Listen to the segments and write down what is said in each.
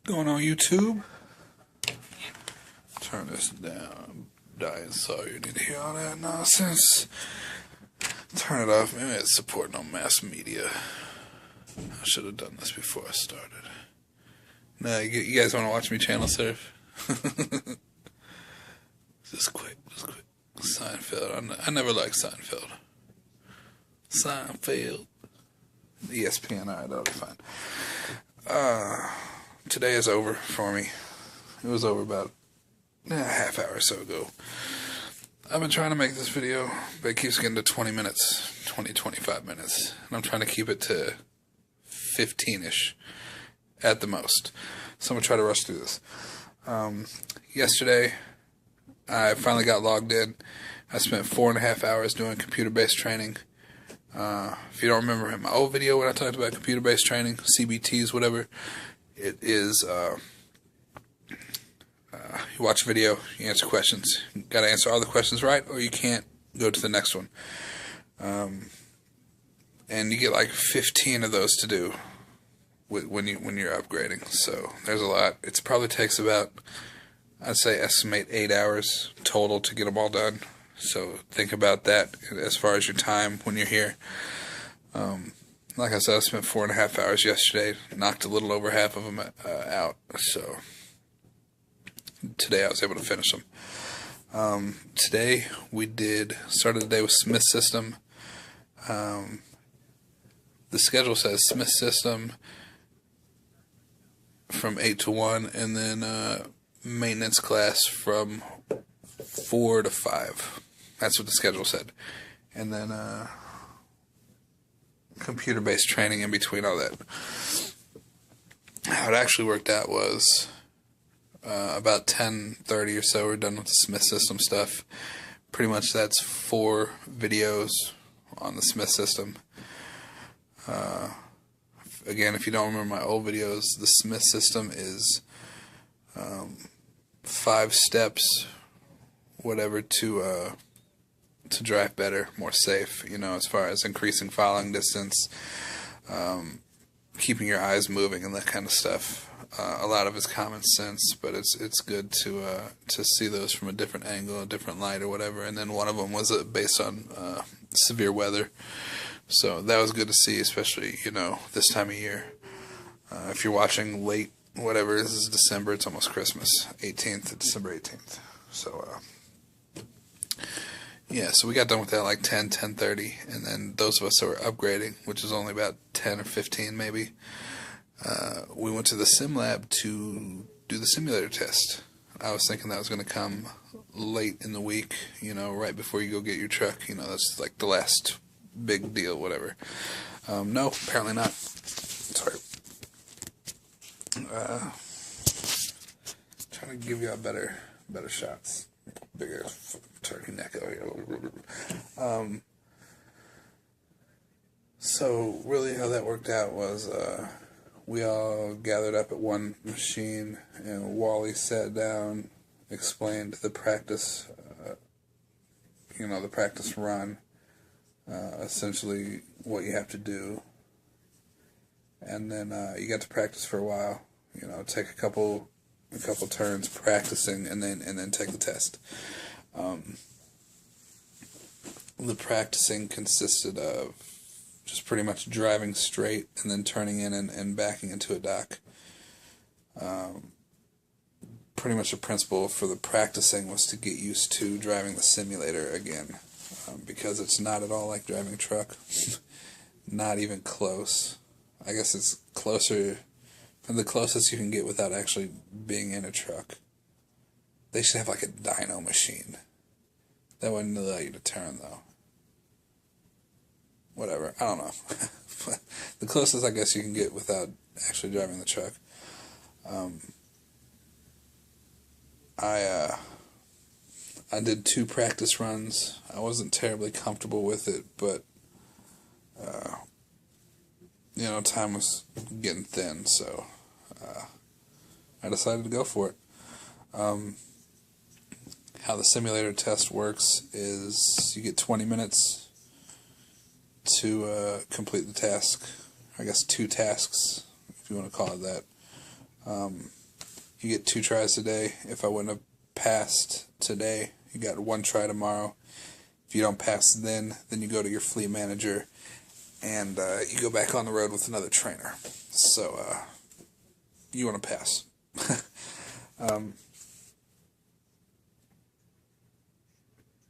Going on YouTube? Turn this down. I'm dying sorry you need to hear all that nonsense. Turn it off. Maybe it's supporting on mass media. I should have done this before I started. Nah, you guys want to watch me channel surf? Just quick. Seinfeld. I never liked Seinfeld. ESPN, alright, that'll be fine. Today is over for me. It was over about a half hour or so ago. I've been trying to make this video, but it keeps getting to 20 minutes, 25 minutes. And I'm trying to keep it to 15-ish at the most. So I'm going to try to rush through this. Yesterday, I finally got logged in. I spent 4.5 hours doing computer-based training. If you don't remember my old video when I talked about computer-based training, CBTs, whatever, it is, you watch a video, you answer questions. You got to answer all the questions right, or you can't go to the next one. And you get like 15 of those to do when you're upgrading. So there's a lot. It probably takes about, I'd say, estimate 8 hours total to get them all done. So think about that as far as your time when you're here. Like I said, I spent 4.5 hours yesterday, knocked a little over half of them out. So today I was able to finish them. Today we started the day with Smith System. The schedule says Smith System from 8 to 1, and then maintenance class from 4 to 5. That's what the schedule said. And then computer-based training in between all that. How it actually worked out was about 10:30 or so we're done with the Smith System stuff. Pretty much that's 4 videos on the Smith System. Again, if you don't remember my old videos, the Smith System is 5 steps, whatever, to drive better, more safe, as far as increasing following distance, keeping your eyes moving and that kind of stuff. A lot of it's common sense, but it's good to see those from a different angle, a different light or whatever. And then one of them was based on severe weather. So that was good to see, especially, this time of year. If you're watching late, whatever, this is December, it's almost Christmas, December 18th. So, yeah, so we got done with that like 10:30, and then those of us that were upgrading, which is only about 10 or 15 maybe, we went to the sim lab to do the simulator test. I was thinking that was going to come late in the week, right before you go get your truck. That's like the last big deal, whatever. No, apparently not. Sorry. Trying to give you better shots. Bigger turkey neck over here. So really how that worked out was we all gathered up at one machine, and Wally sat down, explained the practice, the practice run, essentially what you have to do, and then you got to practice for a while, take a couple turns practicing, and then take the test. The practicing consisted of just pretty much driving straight and then turning in and backing into a dock. Pretty much the principle for the practicing was to get used to driving the simulator again, because it's not at all like driving a truck. Not even close. I guess it's closer than the closest you can get without actually being in a truck. They should have like a dyno machine. That wouldn't allow you to turn, though. Whatever, I don't know. The closest I guess you can get without actually driving the truck. I did 2 practice runs. I wasn't terribly comfortable with it, but time was getting thin, so I decided to go for it. How the simulator test works is you get 20 minutes to complete the task. I guess 2 tasks, if you want to call it that. You get 2 tries a day. If I wouldn't have passed today, you got 1 try tomorrow. If you don't pass then you go to your fleet manager and you go back on the road with another trainer. So you want to pass.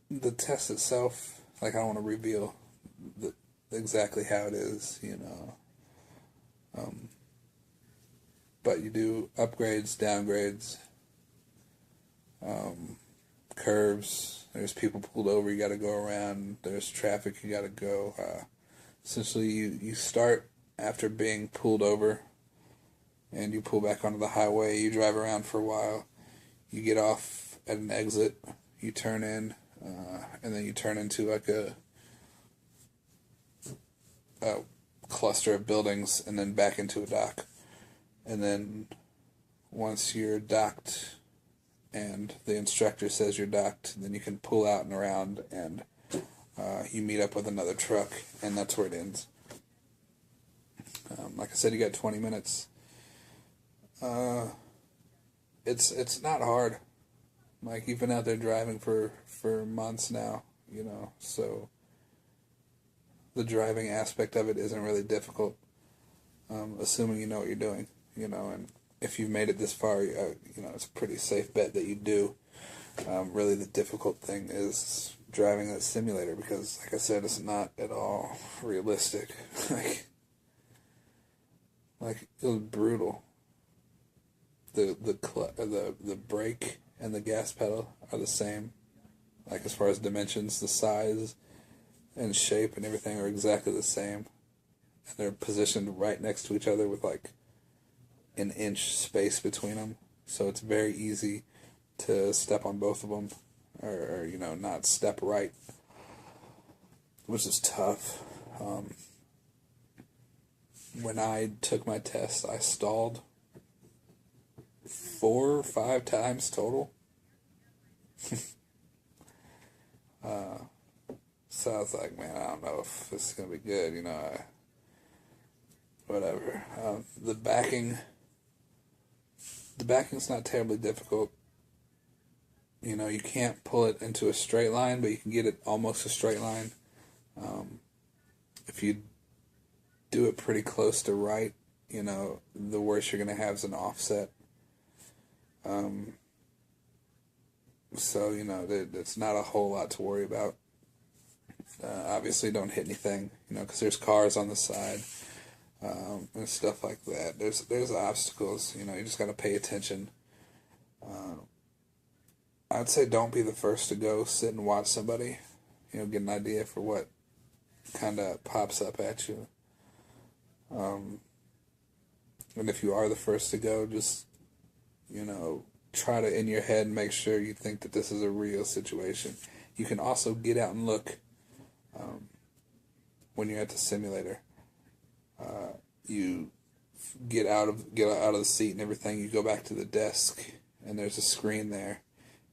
The test itself, like, I don't want to reveal exactly how it is, but you do upgrades, downgrades, curves. There's people pulled over, you got to go around. There's traffic, you got to go. Essentially, you start after being pulled over, and you pull back onto the highway. You drive around for a while. You get off at an exit. You turn in, and then you turn into like a cluster of buildings, and then back into a dock. And then once you're docked and the instructor says you're docked, then you can pull out and around, and you meet up with another truck, and that's where it ends. Like I said, you got 20 minutes. It's not hard. Like, you've been out there driving for months now, so the driving aspect of it isn't really difficult, assuming you know what you're doing, and if you've made it this far, it's a pretty safe bet that you do. Really, the difficult thing is driving that simulator, because, like I said, it's not at all realistic. like it was brutal. The brake and the gas pedal are the same. Like, as far as dimensions, the size and shape and everything are exactly the same. And they're positioned right next to each other with like an inch space between them. So it's very easy to step on both of them, or not step right, which is tough. When I took my test, I stalled 4 or 5 times total. So I was like, man, I don't know if this is going to be good, whatever. The backing's not terribly difficult. You can't pull it into a straight line, but you can get it almost a straight line. If you do it pretty close to right, the worst you're going to have is an offset. So, it's not a whole lot to worry about. Obviously, don't hit anything, because there's cars on the side, and stuff like that. There's obstacles, you just got to pay attention. I'd say don't be the first to go. Sit and watch somebody, get an idea for what kind of pops up at you. And if you are the first to go, just, try to, in your head, make sure you think that this is a real situation. You can also get out and look when you're at the simulator. You get out of the seat and everything. You go back to the desk, and there's a screen there,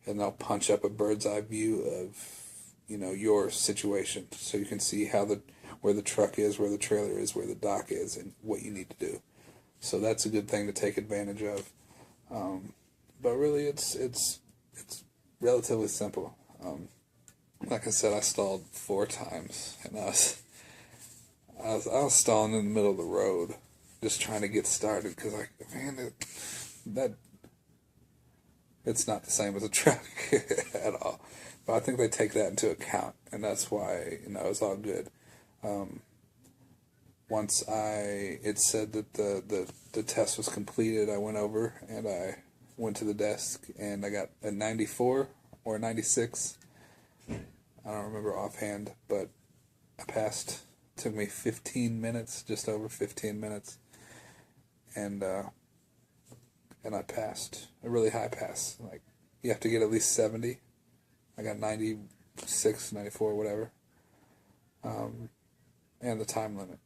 and they'll punch up a bird's eye view of your situation, so you can see where the truck is, where the trailer is, where the dock is, and what you need to do. So that's a good thing to take advantage of. But really, it's relatively simple. Like I said, I stalled 4 times, and I was stalling in the middle of the road, just trying to get started, because it's not the same as a truck at all. But I think they take that into account, and that's why it's all good. Once it said that the test was completed, I went over and I went to the desk, and I got a 94 or a 96. I don't remember offhand, but I passed. It took me 15 minutes, just over 15 minutes, and I passed. A really high pass. Like, you have to get at least 70. I got 96, 94, whatever. And the time limit.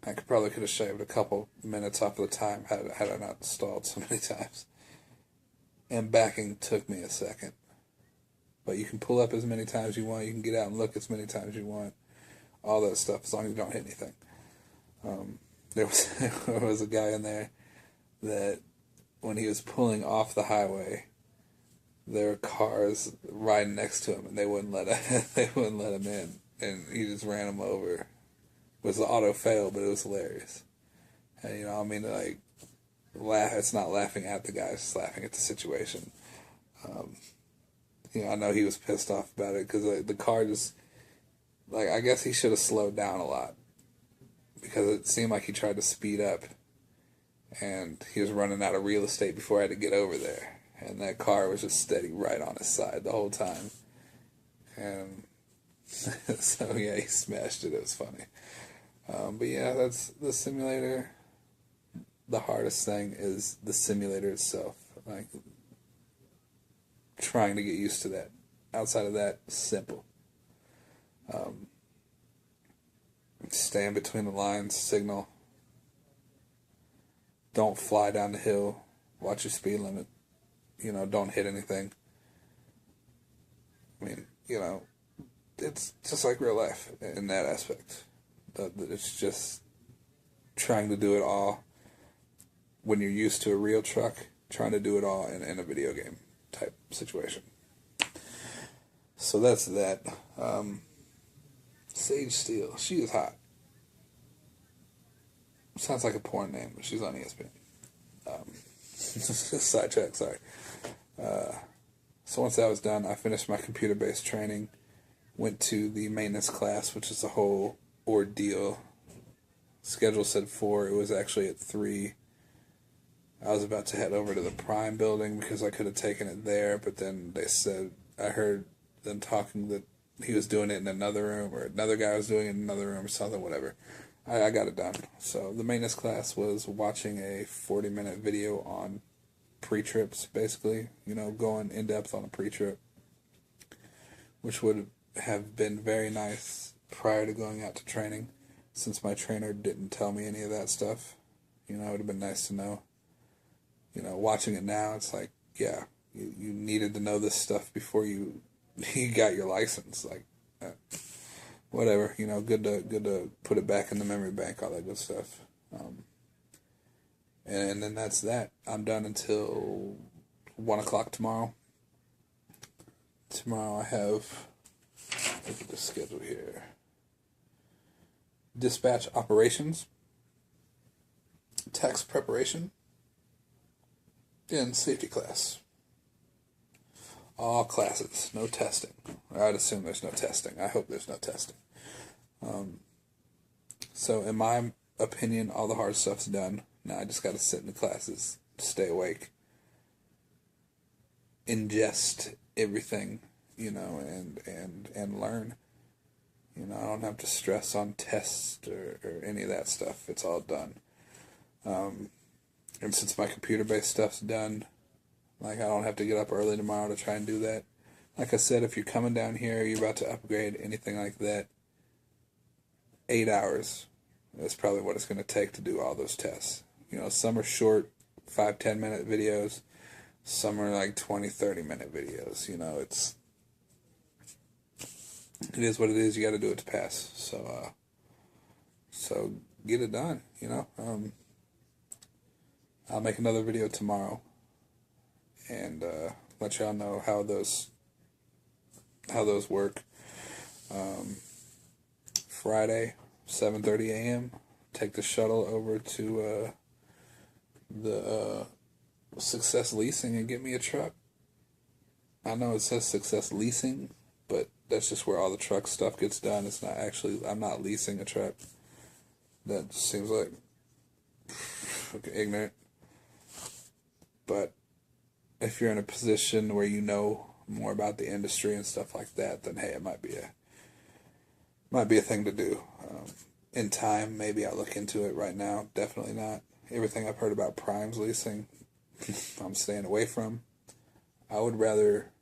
I could have shaved a couple minutes off of the time had I not stalled so many times. And backing took me a second. But you can pull up as many times as you want. You can get out and look as many times as you want. All that stuff, as long as you don't hit anything. There was a guy in there. that when he was pulling off the highway, there were cars riding next to him, and they wouldn't let him in, and he just ran him over. It was the auto fail, but it was hilarious. And I mean, like, laugh. It's not laughing at the guy; it's just laughing at the situation. I know he was pissed off about it because the car just, like, I guess he should have slowed down a lot because it seemed like he tried to speed up, and he was running out of real estate before I had to get over there. And that car was just steady right on his side the whole time. And so, yeah, he smashed it. It was funny. But, yeah, that's the simulator. The hardest thing is the simulator itself. Like, trying to get used to that. Outside of that, simple. Stand between the lines, signal. Don't fly down the hill. Watch your speed limit. Don't hit anything. I mean, it's just like real life in that aspect. It's just trying to do it all when you're used to a real truck, trying to do it all in a video game type situation. So that's that. Sage Steele, she is hot. Sounds like a porn name, but she's on ESPN. Sidetrack, sorry. So once that was done, I finished my computer-based training, went to the maintenance class, which is a whole ordeal. Schedule said 4, it was actually at 3. I was about to head over to the Prime building because I could have taken it there, but then they said, I heard them talking that he was doing it in another room, or another guy was doing it in another room, or something, whatever. I got it done. So the maintenance class was watching a 40-minute video on pre-trips, basically, going in-depth on a pre-trip, which would have been very nice prior to going out to training, since my trainer didn't tell me any of that stuff. It would have been nice to know. Watching it now, it's like, yeah, you needed to know this stuff before you got your license. Like, whatever, good to put it back in the memory bank, all that good stuff. And then that's that. I'm done until 1 o'clock tomorrow. Tomorrow I have, look at the schedule here. Dispatch operations, tax preparation, and safety class. All classes, no testing. I'd assume there's no testing. I hope there's no testing. So in my opinion, all the hard stuff's done. Now I just got to sit in the classes, stay awake, ingest everything, and learn. I don't have to stress on tests or any of that stuff. It's all done. And since my computer-based stuff's done, like, I don't have to get up early tomorrow to try and do that. Like I said, if you're coming down here, you're about to upgrade, anything like that, 8 hours is probably what it's going to take to do all those tests. Some are short, 5-10 minute videos. Some are like 20-30 minute videos. It is what it is. You got to do it to pass. So get it done. I'll make another video tomorrow and let y'all know how those work. Friday, 7:30 a.m. Take the shuttle over to the Success Leasing and get me a truck. I know it says Success Leasing, but that's just where all the truck stuff gets done. It's not actually, I'm not leasing a truck. That just seems like ignorant. But if you're in a position where you know more about the industry and stuff like that, then hey, it might be a thing to do. In time, maybe I'll look into it. Right now, definitely not. Everything I've heard about Prime's leasing, I'm staying away from. I would rather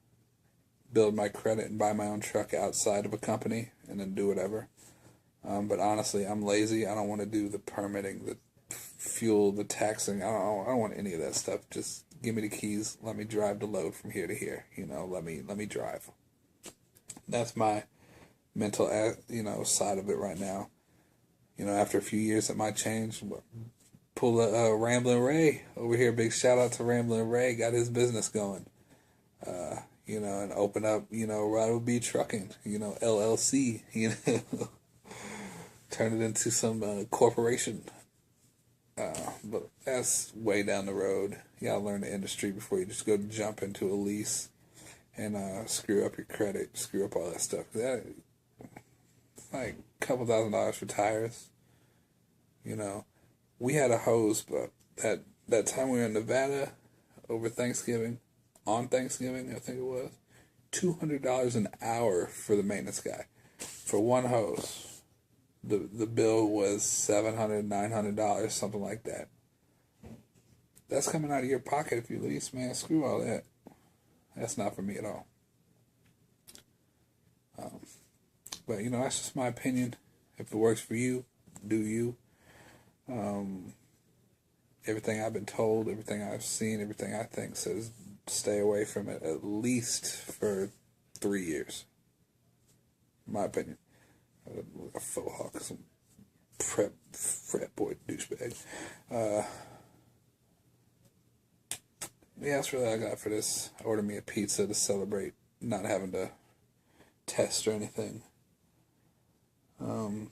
build my credit and buy my own truck outside of a company and then do whatever. But honestly, I'm lazy. I don't want to do the permitting, the fuel, the taxing. I don't want any of that stuff. Just give me the keys. Let me drive the load from here to here. Let me drive. That's my mental, side of it right now. After a few years, it might change, pull a Ramblin' Ray over here. Big shout out to Ramblin' Ray. Got his business going. And open up, Ride with B Trucking, LLC, turn it into some corporation. But that's way down the road. You gotta learn the industry before you just go jump into a lease and screw up your credit, screw up all that stuff. It's like a couple $1,000 for tires. We had a hose, but that time we were in Nevada over Thanksgiving, on Thanksgiving, I think it was, $200 an hour for the maintenance guy for one hose. The bill was $700, $900, something like that. That's coming out of your pocket if you lease, man. Screw all that. That's not for me at all. But that's just my opinion. If it works for you, do you. Everything I've been told, everything I've seen, everything I think says stay away from it at least for 3 years. My opinion. A faux hawk, some frat boy douchebag. That's really all I got for this. I ordered me a pizza to celebrate not having to test or anything. And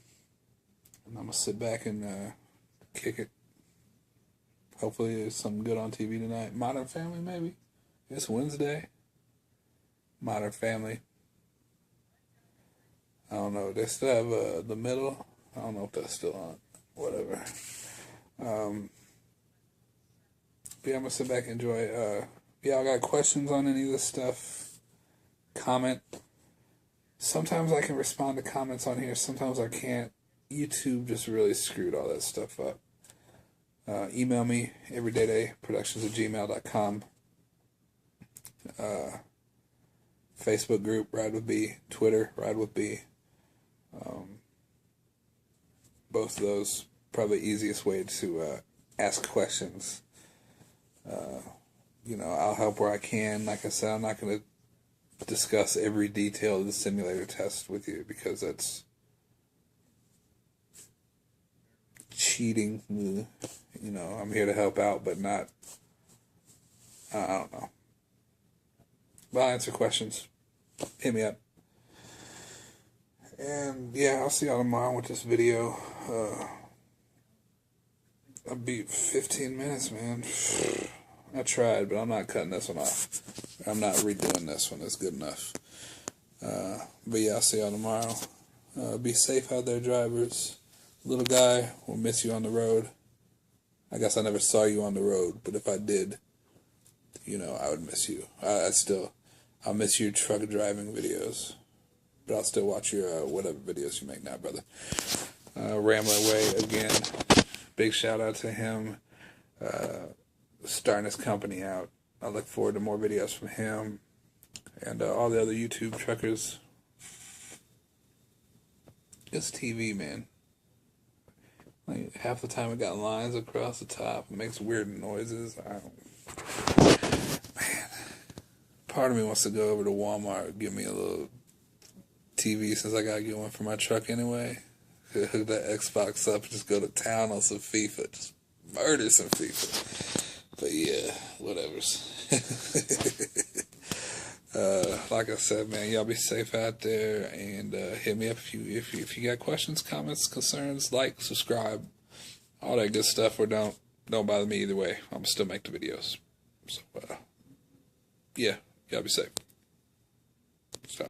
I'm gonna sit back and kick it. Hopefully there's something good on TV tonight. Modern Family, maybe. It's Wednesday. Modern Family. I don't know. They still have The Middle. I don't know if that's still on. Whatever. But I'm going to sit back and enjoy. Y'all got questions on any of this stuff? Comment. Sometimes I can respond to comments on here. Sometimes I can't. YouTube just really screwed all that stuff up. Email me, everydayproductions@gmail.com. Facebook group, Ride with B. Twitter, Ride with B. Both of those, probably easiest way to ask questions. I'll help where I can. Like I said, I'm not going to discuss every detail of the simulator test with you because that's cheating. I'm here to help out, but not, I don't know. But I'll answer questions. Hit me up. And I'll see y'all tomorrow with this video. I beat 15 minutes, man. I tried, but I'm not cutting this one off. I'm not redoing this one. It's good enough. But I'll see y'all tomorrow. Be safe out there, drivers. Little guy, will miss you on the road. I guess I never saw you on the road, but if I did, I would miss you. I'll miss your truck driving videos, but I'll still watch your whatever videos you make now, brother. Rambling Way, again, big shout out to him starting his company out. I look forward to more videos from him and all the other YouTube truckers. It's TV, man. Like, half the time it got lines across the top. It makes weird noises. Man, part of me wants to go over to Walmart and give me a little TV since I gotta get one for my truck anyway. Hook that Xbox up and just go to town on some FIFA. Just murder some FIFA. But whatevers. Like I said, man, y'all be safe out there, and hit me up if you got questions, comments, concerns, like, subscribe, all that good stuff, or don't bother me either way. I'm still make the videos. So y'all be safe.